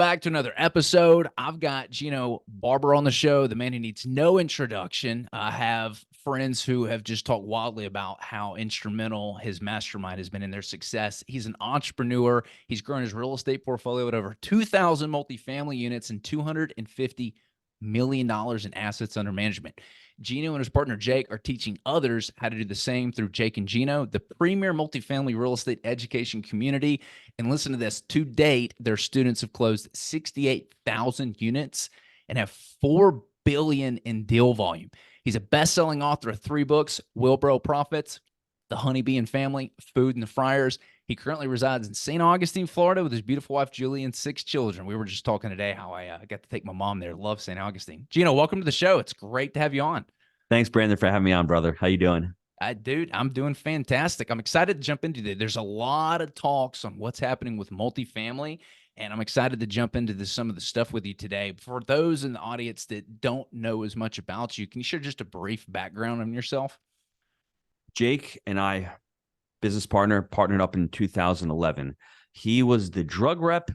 back to another episode. I've got Gino Barbaro on the show, the man who needs no introduction. I have friends who have just talked wildly about how instrumental his mastermind has been in their success. He's an entrepreneur. He's grown his real estate portfolio at over 2,000 multifamily units and $250 million in assets under management. Gino and his partner Jake are teaching others how to do the same through Jake and Gino, the premier multifamily real estate education community. And listen to this, to date, their students have closed 68,000 units and have $4 billion in deal volume. He's a best-selling author of 3 books, Wilbro Profits, The Honeybee and Family, Food and the Friars. He currently resides in St. Augustine, Florida, with his beautiful wife, Julie, and 6 children. We were just talking today how I got to take my mom there. Love St. Augustine. Gino, welcome to the show. It's great to have you on. Thanks, Brandon, for having me on, brother. How you doing? Dude, I'm doing fantastic. I'm excited to jump into this. There's a lot of talks on what's happening with multifamily, and I'm excited to jump into some of the stuff with you today. For those in the audience that don't know as much about you, can you share just a brief background on yourself? Jake and I, business partnered up in 2011. He was the drug rep.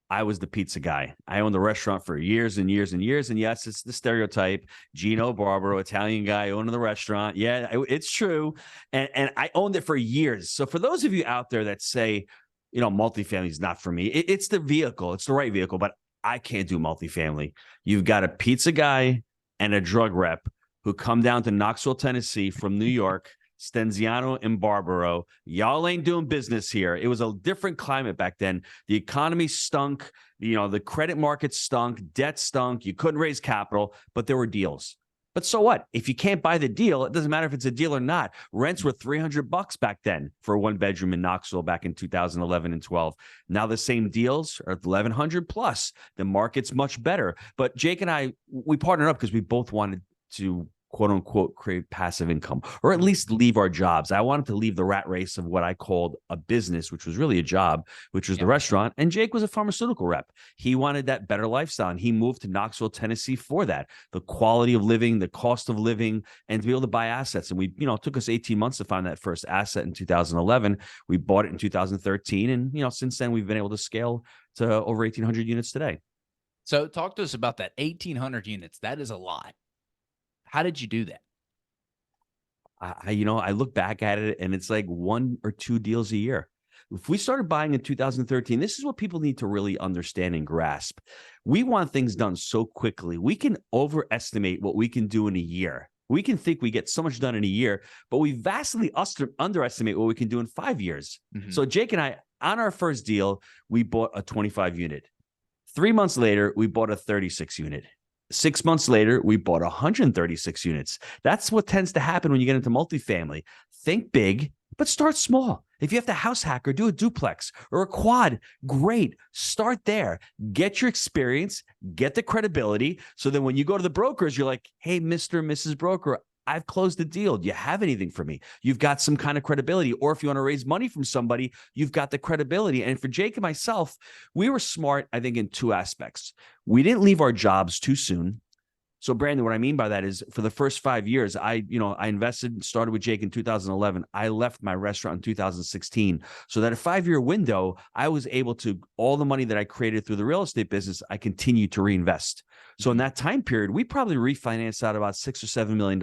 I was the pizza guy. I owned the restaurant for years and years and years. And yes, it's the stereotype. Gino Barbaro, Italian guy owning the restaurant. Yeah, it's true. And I owned it for years. So for those of you out there that say, multifamily is not for me, it's the vehicle. It's the right vehicle, but I can't do multifamily. You've got a pizza guy and a drug rep who come down to Knoxville, Tennessee from New York, Stenziano and Barbaro. Y'all ain't doing business here. It was a different climate back then. The economy stunk. The credit market stunk. Debt stunk. You couldn't raise capital, but there were deals. But so what? If you can't buy the deal, it doesn't matter if it's a deal or not. Rents were $300 back then for a 1-bedroom in Knoxville back in 2011 and 12. Now the same deals are $1,100 plus. The market's much better. But Jake and I, we partnered up because we both wanted to quote unquote create passive income, or at least leave our jobs. I wanted to leave the rat race of what I called a business, which was really a job, which was the restaurant. And Jake was a pharmaceutical rep. He wanted that better lifestyle. And he moved to Knoxville, Tennessee for that, the quality of living, the cost of living, and to be able to buy assets. And it took us 18 months to find that first asset in 2011. We bought it in 2013. And, since then we've been able to scale to over 1,800 units today. So talk to us about that 1,800 units. That is a lot. How did you do that? I look back at it and it's like 1 or 2 deals a year. If we started buying in 2013, this is what people need to really understand and grasp. We want things done so quickly. We can overestimate what we can do in a year. We can think we get so much done in a year, but we vastly underestimate what we can do in 5 years. Mm-hmm. So Jake and I, on our first deal, we bought a 25 unit. 3 months later, we bought a 36 unit. 6 months later, we bought 136 units. That's what tends to happen when you get into multifamily. Think big, but start small. If you have to house hack or do a duplex or a quad, great. Start there. Get your experience, get the credibility. So then when you go to the brokers, you're like, hey, Mr. and Mrs. Broker, I've closed the deal. Do you have anything for me? You've got some kind of credibility. Or if you want to raise money from somebody, you've got the credibility. And for Jake and myself, we were smart, I think, in 2 aspects. We didn't leave our jobs too soon. So Brandon, what I mean by that is for the first 5 years, I invested, started with Jake in 2011. I left my restaurant in 2016. So that a 5-year window, I was able to, all the money that I created through the real estate business, I continued to reinvest. So in that time period, we probably refinanced out about $6 or $7 million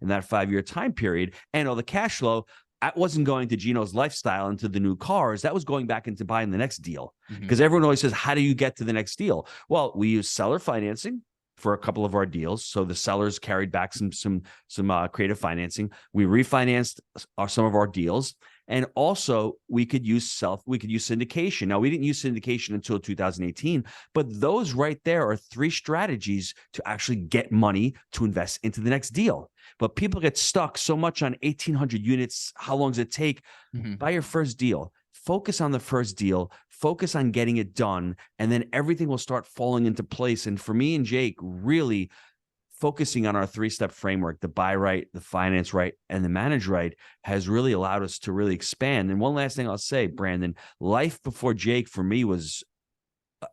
in that 5-year time period. And all the cash flow, that wasn't going to Gino's lifestyle and to the new cars. That was going back into buying the next deal. Because everyone always says, how do you get to the next deal? Well, we use seller financing for a couple of our deals. So the sellers carried back some creative financing. We refinanced some of our deals. And also we could use syndication. Now, we didn't use syndication until 2018, but those right there are 3 strategies to actually get money to invest into the next deal. But people get stuck so much on 1,800 units. How long does it take? Buy your first deal. Focus on the first deal, focus on getting it done, and then everything will start falling into place. And for me and Jake, really focusing on our 3-step framework, the buy right, the finance right, and the manage right, has really allowed us to really expand. And one last thing I'll say, Brandon, life before Jake for me was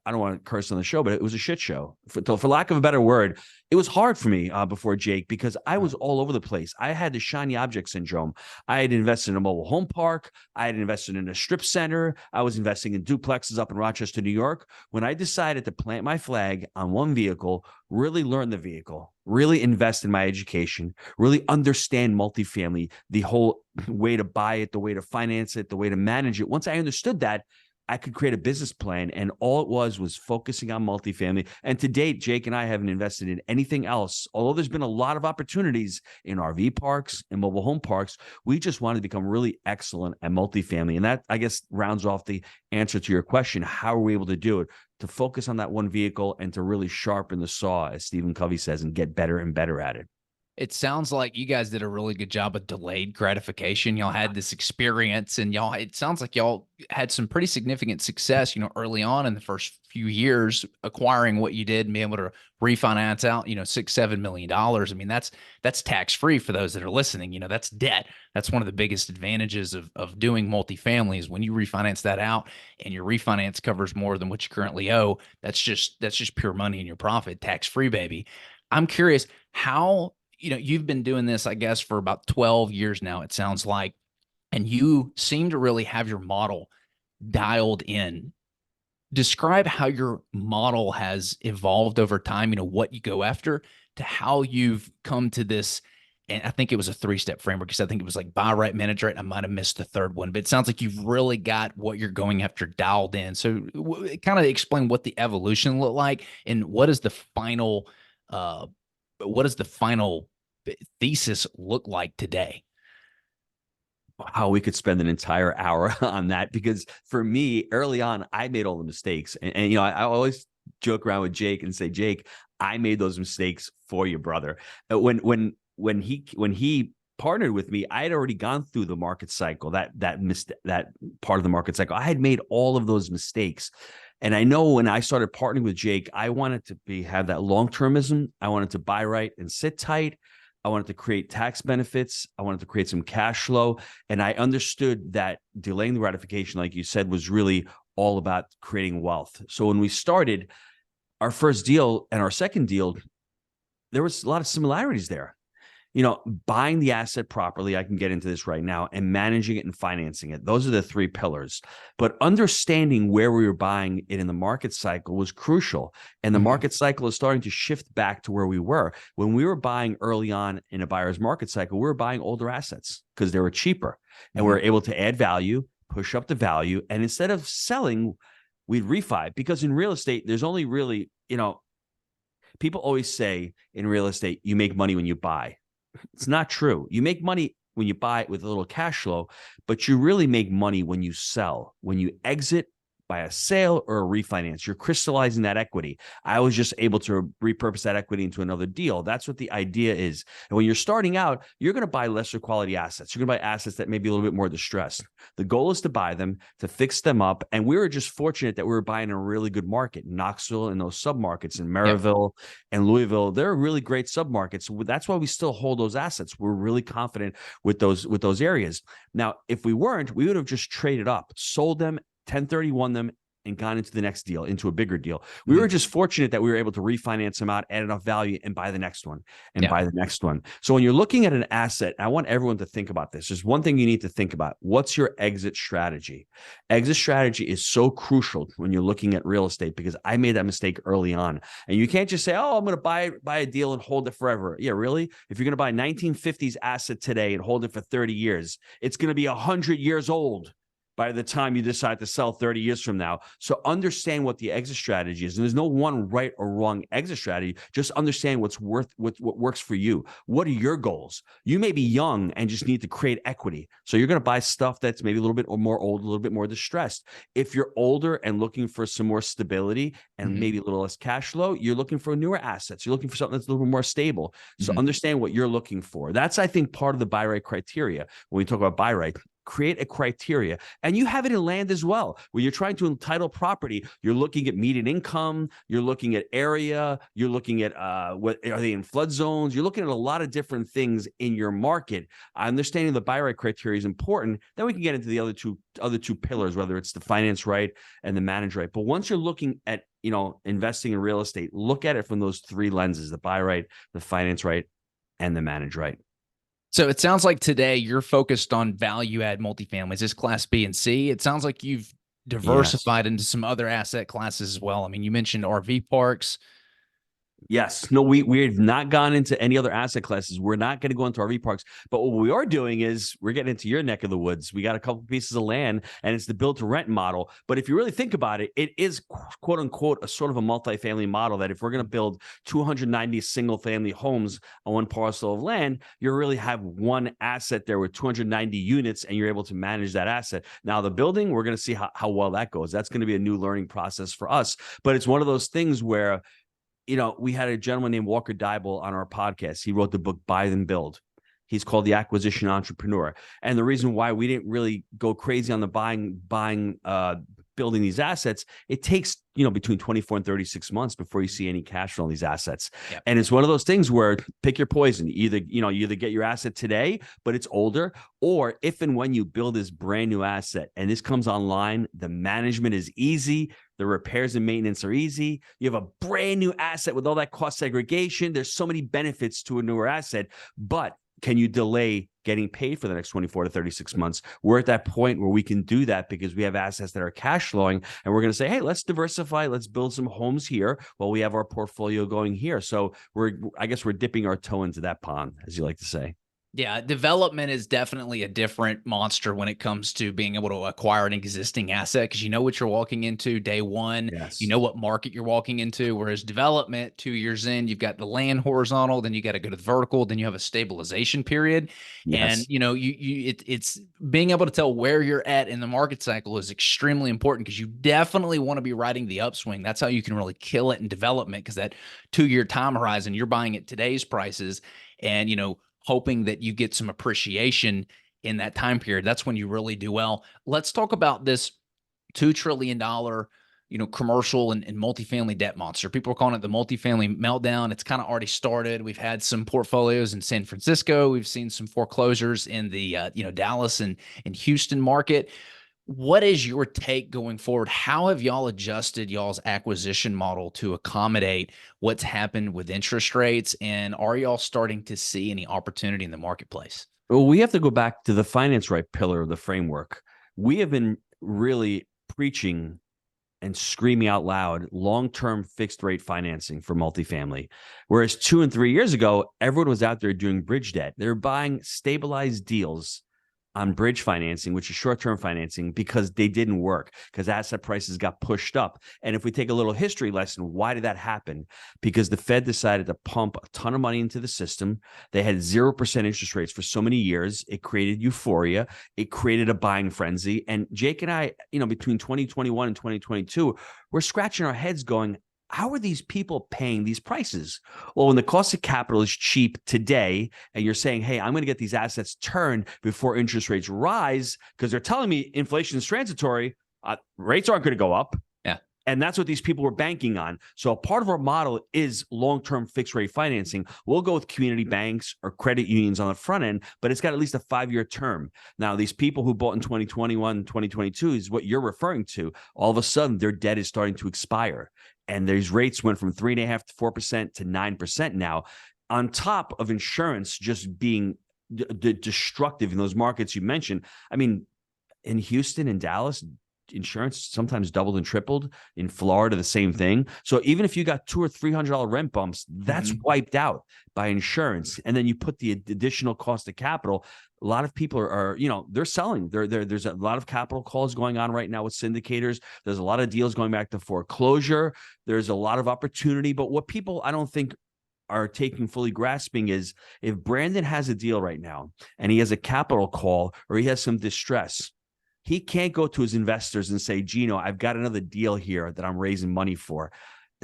I don't want to curse on the show, but it was a shit show. For lack of a better word, it was hard for me before Jake because I was all over the place. I had the shiny object syndrome. I had invested in a mobile home park. I had invested in a strip center. I was investing in duplexes up in Rochester, New York. When I decided to plant my flag on one vehicle, really learn the vehicle, really invest in my education, really understand multifamily, the whole way to buy it, the way to finance it, the way to manage it. Once I understood that, I could create a business plan, and all it was focusing on multifamily. And to date, Jake and I haven't invested in anything else. Although there's been a lot of opportunities in RV parks and mobile home parks, we just wanted to become really excellent at multifamily. And that, I guess, rounds off the answer to your question. How are we able to do it? To focus on that one vehicle and to really sharpen the saw, as Stephen Covey says, and get better and better at it. It sounds like you guys did a really good job of delayed gratification. Y'all had this experience and it sounds like y'all had some pretty significant success, early on in the first few years acquiring what you did and being able to refinance out, $6-7 million. I mean, that's tax-free for those that are listening. That's debt. That's one of the biggest advantages of doing multifamily is when you refinance that out and your refinance covers more than what you currently owe. That's just pure money in your profit, tax-free, baby. I'm curious how you've been doing this, I guess, for about 12 years now, it sounds like, and you seem to really have your model dialed in. Describe how your model has evolved over time, what you go after to how you've come to this. And I think it was a 3-step framework because I think it was like buy right, manage right. I might have missed the third one, but it sounds like you've really got what you're going after dialed in. So kind of explain what the evolution looked like and what is the final thesis look like today? How we could spend an entire hour on that, because for me, early on, I made all the mistakes. And I always joke around with Jake and say, Jake, I made those mistakes for you, brother. When he partnered with me, I had already gone through the market cycle, that part of the market cycle. I had made all of those mistakes. And I know when I started partnering with Jake, I wanted to have that long-termism. I wanted to buy right and sit tight. I wanted to create tax benefits. I wanted to create some cash flow. And I understood that delaying the gratification, like you said, was really all about creating wealth. So when we started our first deal and our second deal, there was a lot of similarities there. Buying the asset properly, I can get into this right now, and managing it and financing it. Those are the 3 pillars. But understanding where we were buying it in the market cycle was crucial. And the market cycle is starting to shift back to where we were. When we were buying early on in a buyer's market cycle, we were buying older assets because they were cheaper. And we were able to add value, push up the value. And instead of selling, we'd refi. Because in real estate, there's only really, people always say in real estate, you make money when you buy. It's not true. You make money when you buy it with a little cash flow, but you really make money when you sell, when you exit by a sale or a refinance. You're crystallizing that equity. I was just able to repurpose that equity into another deal. That's what the idea is. And when you're starting out, you're going to buy lesser quality assets. You're going to buy assets that may be a little bit more distressed. The goal is to buy them, to fix them up. And we were just fortunate that we were buying a really good market, Knoxville and those submarkets in Maryville and Louisville. They're really great submarkets. So that's why we still hold those assets. We're really confident with those areas. Now, if we weren't, we would have just traded up, sold them, 1031 them, and gone into the next deal, into a bigger deal. We were just fortunate that we were able to refinance them out, add enough value, and buy the next one, and buy the next one. So when you're looking at an asset, I want everyone to think about this. There's one thing you need to think about. What's your exit strategy? Exit strategy is so crucial when you're looking at real estate, because I made that mistake early on. And you can't just say, oh, I'm going to buy a deal and hold it forever. Yeah, really? If you're going to buy a 1950s asset today and hold it for 30 years, it's going to be 100 years old by the time you decide to sell 30 years from now. So understand what the exit strategy is. And there's no one right or wrong exit strategy. Just understand what works for you. What are your goals? You may be young and just need to create equity. So you're going to buy stuff that's maybe a little bit more old, a little bit more distressed. If you're older and looking for some more stability and maybe a little less cash flow, you're looking for newer assets. You're looking for something that's a little bit more stable. So understand what you're looking for. That's, I think, part of the buy right criteria when we talk about buy right. create a criteria. And you have it in land as well, where you're trying to entitle property. You're looking at median income, you're looking at area, you're looking at what are they in flood zones, you're looking at a lot of different things in your market. Understanding the buy right criteria is important. Then we can get into the other two pillars, whether it's the finance right and the manage right. But once you're looking at, investing in real estate, look at it from those three lenses: the buy right, the finance right, and the manage right. So it sounds like today you're focused on value add multifamilies, this class B and C. It sounds like you've Yes. diversified into some other asset classes as well. I mean, you mentioned RV parks. Yes. No, we've not gone into any other asset classes. We're not going to go into RV parks. But what we are doing is we're getting into your neck of the woods. We got a couple pieces of land, and it's the build to rent model. But if you really think about it, it is quote unquote a sort of a multifamily model that if we're going to build 290 single family homes on one parcel of land, you really have one asset there with 290 units, and you're able to manage that asset. Now, the building, we're going to see how well that goes. That's going to be a new learning process for us. But it's one of those things where we had a gentleman named Walker Dybel on our podcast. He wrote the book Buy Then Build. He's called the acquisition entrepreneur. And the reason why we didn't really go crazy on the building these assets, it takes, between 24 and 36 months before you see any cash flow on these assets. Yep. And it's one of those things where pick your poison. You either get your asset today, but it's older, or if and when you build this brand new asset and this comes online, the management is easy. The repairs and maintenance are easy. You have a brand new asset with all that cost segregation. There's so many benefits to a newer asset, but can you delay getting paid for the next 24 to 36 months? We're at that point where we can do that because we have assets that are cash flowing, and we're going to say, hey, let's diversify. Let's build some homes here while we have our portfolio going here. So I guess we're dipping our toe into that pond, as you like to say. Yeah, development is definitely a different monster when it comes to being able to acquire an existing asset because you know what you're walking into day one. You Yes. know what market you're walking into. Whereas development, 2 years in, you've got the land horizontal, then you got to go to the vertical, then you have a stabilization period, and Yes. it's being able to tell where you're at in the market cycle is extremely important because you definitely want to be riding the upswing. That's how you can really kill it in development because that 2 year time horizon, you're buying at today's prices, and hoping that you get some appreciation in that time period. That's when you really do well. Let's talk about this $2 trillion, commercial and multifamily debt monster. People are calling it the multifamily meltdown. It's kind of already started. We've had some portfolios in San Francisco. We've seen some foreclosures in the, Dallas and Houston market. What is your take going forward? How have y'all adjusted y'all's acquisition model to accommodate what's happened with interest rates? And are y'all starting to see any opportunity in the marketplace? Well, we have to go back to the finance right pillar of the framework. We have been really preaching and screaming out loud long-term fixed rate financing for multifamily. Whereas 2 and 3 years ago, everyone was out there doing bridge debt. They were buying stabilized deals on bridge financing, which is short-term financing, because they didn't work, because asset prices got pushed up. And if we take a little history lesson, why did that happen? Because the Fed decided to pump a ton of money into the system. They had 0% interest rates for so many years. It created euphoria. It created a buying frenzy. And Jake and I, between 2021 and 2022, we're scratching our heads going, how are these people paying these prices? Well, when the cost of capital is cheap today and you're saying, hey, I'm going to get these assets turned before interest rates rise because they're telling me inflation is transitory, rates aren't going to go up. Yeah. And that's what these people were banking on. So a part of our model is long-term fixed rate financing. We'll go with community banks or credit unions on the front end, but it's got at least a 5-year term. Now, these people who bought in 2021, 2022 is what you're referring to. All of a sudden, their debt is starting to expire. And these rates went from 3.5% to 4% to 9% now, on top of insurance just being destructive in those markets you mentioned. I mean, in Houston and Dallas, insurance sometimes doubled and tripled. In Florida, the same thing. So even if you got $200 or $300 rent bumps, that's wiped out by insurance. And then you put the additional cost of capital. A lot of people are they're selling. There's a lot of capital calls going on right now with syndicators. There's a lot of deals going back to foreclosure. There's a lot of opportunity. But what people, I don't think, are taking fully grasping is if Brandon has a deal right now and he has a capital call or he has some distress, he can't go to his investors and say, Gino, I've got another deal here that I'm raising money for.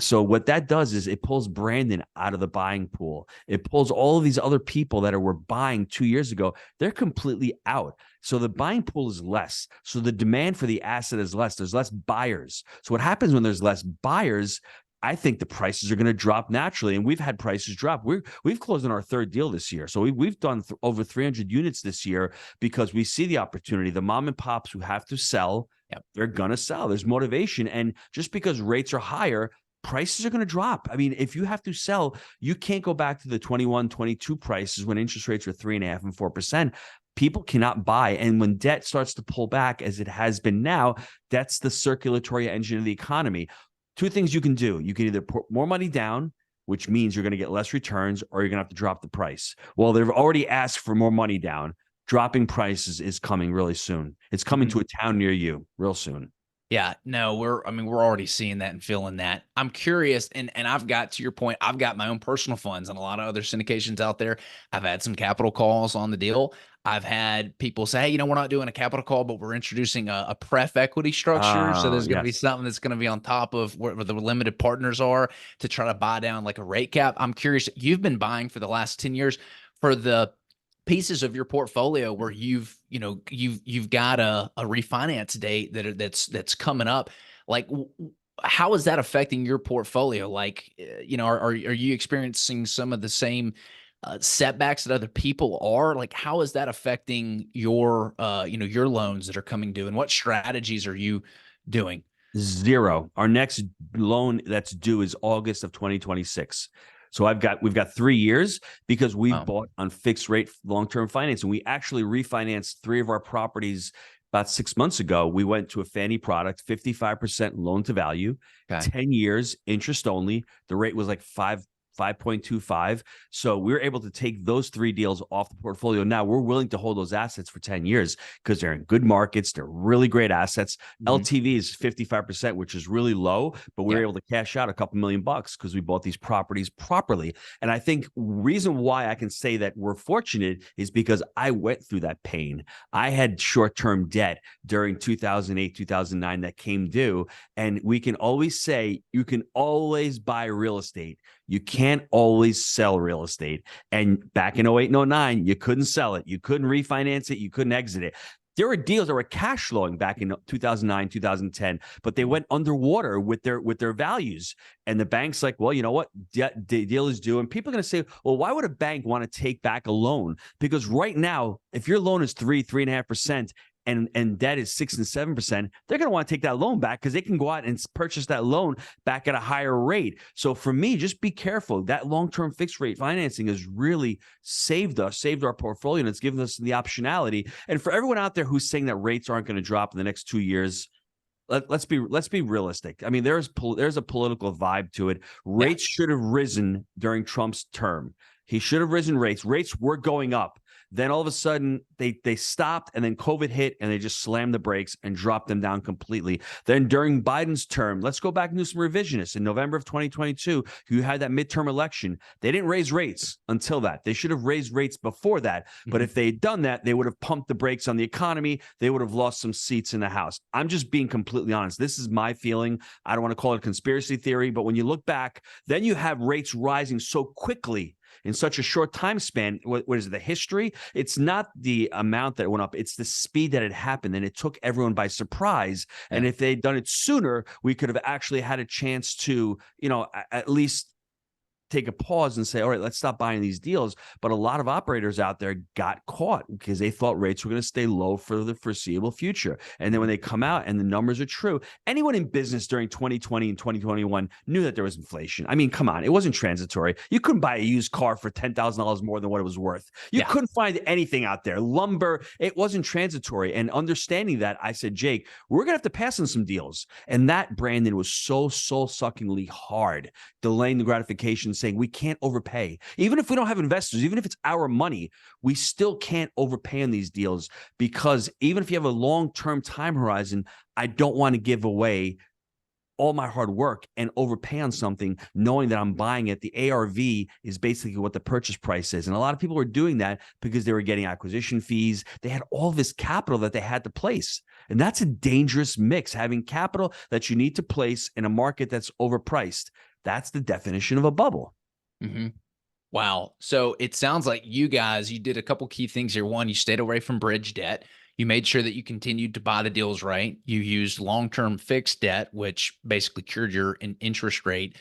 So what that does is it pulls Brandon out of the buying pool. It pulls all of these other people that were buying 2 years ago. They're completely out. So the buying pool is less. So the demand for the asset is less. There's less buyers. So what happens when there's less buyers? I think the prices are going to drop naturally, and we've had prices drop. We've closed on our third deal this year, so we've done over 300 units this year because we see the opportunity. The mom and pops who have to sell, Yep. they're going to sell. There's motivation, and just because rates are higher, prices are going to drop. I mean, if you have to sell, you can't go back to the 21, 22 prices when interest rates were 3.5% and 4%. People cannot buy. And when debt starts to pull back, as it has been now, that's the circulatory engine of the economy. Two things you can do. You can either put more money down, which means you're going to get less returns, or you're going to have to drop the price. Well, they've already asked for more money down. Dropping prices is coming really soon. It's coming to a town near you real soon. Yeah, no, we're already seeing that and feeling that. I'm curious, and I've got, to your point, I've got my own personal funds and a lot of other syndications out there. I've had some capital calls on the deal. I've had people say, hey, we're not doing a capital call, but we're introducing a pref equity structure. So there's going to be Yes. something that's going to be on top of where the limited partners are to try to buy down like a rate cap. I'm curious, you've been buying for the last 10 years for the pieces of your portfolio where you've got a refinance date that's coming up. Like, how is that affecting your portfolio? Like, are you experiencing some of the same setbacks that other people are? Like, how is that affecting your your loans that are coming due, and what strategies are you doing? Zero. Our next loan that's due is August of 2026. So we've got 3 years because we've Wow. bought on fixed rate long-term financing. We actually refinanced three of our properties about 6 months ago. We went to a Fannie product, 55% loan to value, Okay. 10 years, interest only. The rate was like 5.25. So we were able to take those three deals off the portfolio. Now we're willing to hold those assets for 10 years because they're in good markets. They're really great assets. Mhm. LTV is 55%, which is really low, but we were Yeah. able to cash out a couple $1,000,000 because we bought these properties properly. And I think reason why I can say that we're fortunate is because I went through that pain. I had short-term debt during 2008, 2009 that came due. And we can always say you can always buy real estate. You can't always sell real estate. And back in 08 and 09, you couldn't sell it. You couldn't refinance it. You couldn't exit it. There were deals that were cash flowing back in 2009, 2010, but they went underwater with their values. And the bank's like, well, you know what? The deal is due. And people are going to say, well, why would a bank want to take back a loan? Because right now, if your loan is 3.5%, and debt is 6 and 7%, they're going to want to take that loan back because they can go out and purchase that loan back at a higher rate. So for me, just be careful. That long-term fixed rate financing has really saved our portfolio, and it's given us the optionality. And for everyone out there who's saying that rates aren't going to drop in the next 2 years, let's be realistic. I mean, there's a political vibe to it. Yeah. Rates should have risen during Trump's term. He should have risen rates. Rates were going up. Then all of a sudden they stopped, and then COVID hit, and they just slammed the brakes and dropped them down completely. Then during Biden's term, let's go back and do some revisionists. In November of 2022, you had that midterm election. They didn't raise rates until that. They should have raised rates before that. But Mhm. if they had done that, they would have pumped the brakes on the economy. They would have lost some seats in the House. I'm just being completely honest. This is my feeling. I don't want to call it a conspiracy theory, but when you look back, then you have rates rising so quickly in such a short time span. What is it, the history? It's not the amount that went up. It's the speed that it happened, and it took everyone by surprise. And Yeah. if they'd done it sooner, we could have actually had a chance to, at least take a pause and say, all right, let's stop buying these deals. But a lot of operators out there got caught because they thought rates were going to stay low for the foreseeable future. And then when they come out and the numbers are true, anyone in business during 2020 and 2021 knew that there was inflation. I mean, come on, it wasn't transitory. You couldn't buy a used car for $10,000 more than what it was worth. You Yeah. couldn't find anything out there. Lumber, it wasn't transitory. And understanding that, I said, Jake, we're going to have to pass on some deals. And that, Brandon, was so soul-suckingly hard, delaying the gratification, saying we can't overpay. Even if we don't have investors, even if it's our money, we still can't overpay on these deals, because even if you have a long-term time horizon, I don't want to give away all my hard work and overpay on something knowing that I'm buying it. The ARV is basically what the purchase price is. And a lot of people were doing that because they were getting acquisition fees. They had all this capital that they had to place. And that's a dangerous mix, having capital that you need to place in a market that's overpriced. That's the definition of a bubble. Hmm. Wow. So it sounds like you guys, you did a couple key things here. One, you stayed away from bridge debt. You made sure that you continued to buy the deals right. You used long-term fixed debt, which basically cured your interest rate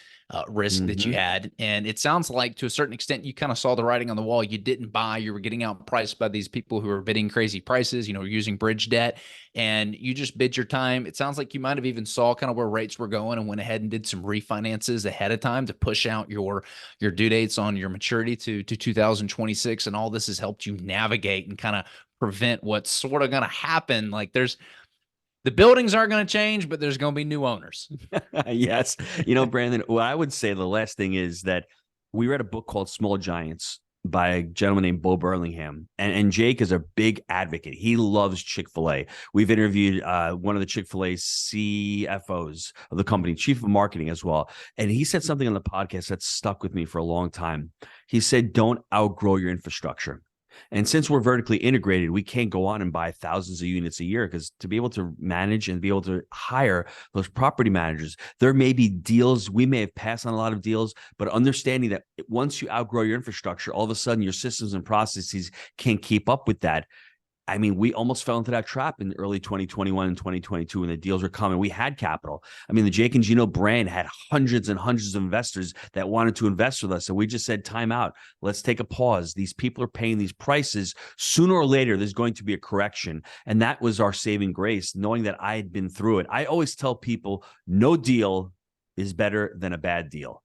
risk that you Hmm. had. And it sounds like to a certain extent, you kind of saw the writing on the wall. You didn't buy, you were getting outpriced by these people who were bidding crazy prices, using bridge debt, and you just bid your time. It sounds like you might have even saw kind of where rates were going and went ahead and did some refinances ahead of time to push out your due dates on your maturity to 2026. And all this has helped you navigate and kind of prevent what's sort of going to happen. Like the buildings aren't going to change, but there's going to be new owners. Yes. Brandon, what I would say the last thing is that we read a book called Small Giants by a gentleman named Bo Burlingham. And Jake is a big advocate. He loves Chick-fil-A. We've interviewed one of the Chick-fil-A CFOs of the company, chief of marketing as well. And he said something on the podcast that stuck with me for a long time. He said, don't outgrow your infrastructure. And since we're vertically integrated, we can't go on and buy thousands of units a year, because to be able to manage and be able to hire those property managers, there may be deals. We may have passed on a lot of deals, but understanding that once you outgrow your infrastructure, all of a sudden your systems and processes can't keep up with that. I mean, we almost fell into that trap in early 2021 and 2022 when the deals were coming. We had capital. I mean, the Jake and Gino brand had hundreds and hundreds of investors that wanted to invest with us. And we just said, time out. Let's take a pause. These people are paying these prices. Sooner or later, there's going to be a correction. And that was our saving grace, knowing that I had been through it. I always tell people, no deal is better than a bad deal.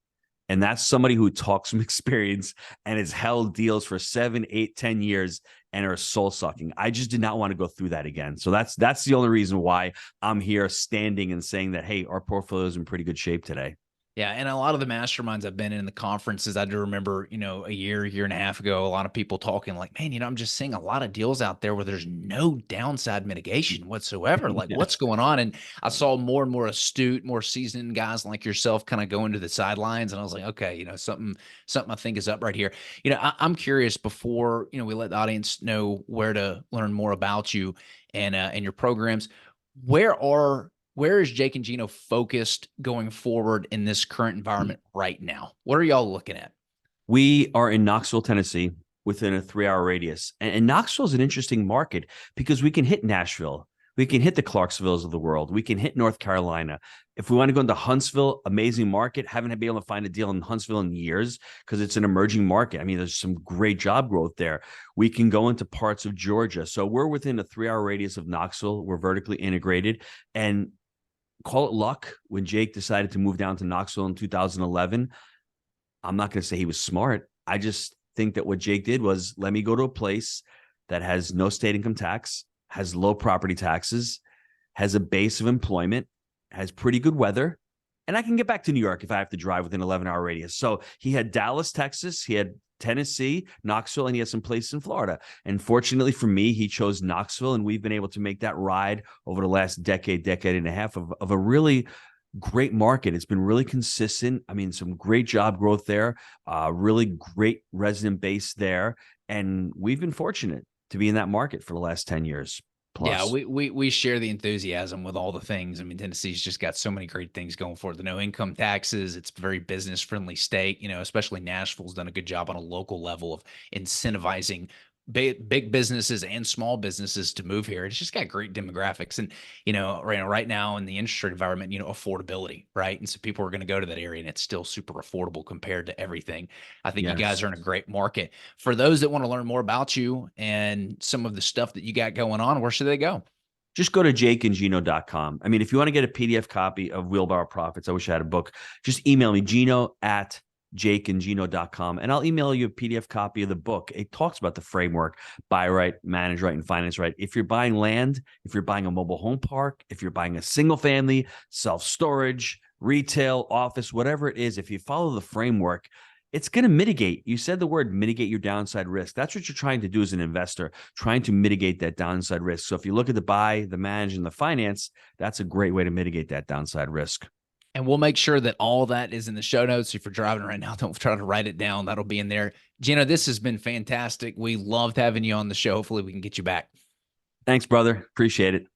And that's somebody who talks from experience and has held deals for 7, 8, 10 years and are soul sucking. I just did not want to go through that again. So that's the only reason why I'm here standing and saying that, hey, our portfolio is in pretty good shape today. Yeah, and a lot of the masterminds I've been in the conferences, I do remember, a year and a half ago, a lot of people talking like, man, I'm just seeing a lot of deals out there where there's no downside mitigation whatsoever. Like, what's Yes. going on? And I saw more and more astute, more seasoned guys like yourself kind of go into the sidelines. And I was like, okay, something I think is up right here. I'm curious before, we let the audience know where to learn more about you and your programs. Where is Jake and Gino focused going forward in this current environment right now? What are y'all looking at? We are in Knoxville, Tennessee, within a 3-hour radius. And Knoxville is an interesting market because we can hit Nashville. We can hit the Clarksvilles of the world. We can hit North Carolina. If we want to go into Huntsville, amazing market. Haven't been able to find a deal in Huntsville in years because it's an emerging market. I mean, there's some great job growth there. We can go into parts of Georgia. So we're within a 3-hour radius of Knoxville. We're vertically integrated. And call it luck when Jake decided to move down to Knoxville in 2011. I'm not going to say he was smart. I just think that what Jake did was, let me go to a place that has no state income tax, has low property taxes, has a base of employment, has pretty good weather, and I can get back to New York if I have to drive within an 11-hour radius. So he had Dallas, Texas, he had Tennessee, Knoxville, and he has some places in Florida. And fortunately for me, he chose Knoxville, and we've been able to make that ride over the last decade and a half of a really great market. It's been really consistent. I mean, some great job growth there, really great resident base there. And we've been fortunate to be in that market for the last 10 years Yeah, plus. we share the enthusiasm with all the things. I mean, Tennessee's just got so many great things going for it. The no income taxes, it's a very business friendly state, especially Nashville's done a good job on a local level of incentivizing big businesses and small businesses to move here. It's just got great demographics. And, right now in the interest rate environment, affordability, right? And so people are going to go to that area and it's still super affordable compared to everything. I think you guys Yes. are in a great market. For those that want to learn more about you and some of the stuff that you got going on, where should they go? Just go to jakeandgino.com. I mean, if you want to get a PDF copy of Wheelbarrow Profits, I wish I had a book, just email me, gino@jakeandgino.com, and I'll email you a PDF copy of the book. It talks about the framework: buy right, manage right, and finance right. If you're buying land, if you're buying a mobile home park, if you're buying a single family, self-storage, retail, office, whatever it is, if you follow the framework, it's going to mitigate. You said the word mitigate your downside risk. That's what you're trying to do as an investor, trying to mitigate that downside risk. So if you look at the buy, the manage, and the finance, that's a great way to mitigate that downside risk. And we'll make sure that all that is in the show notes. If you're driving right now, don't try to write it down. That'll be in there. Gino, this has been fantastic. We loved having you on the show. Hopefully we can get you back. Thanks, brother. Appreciate it.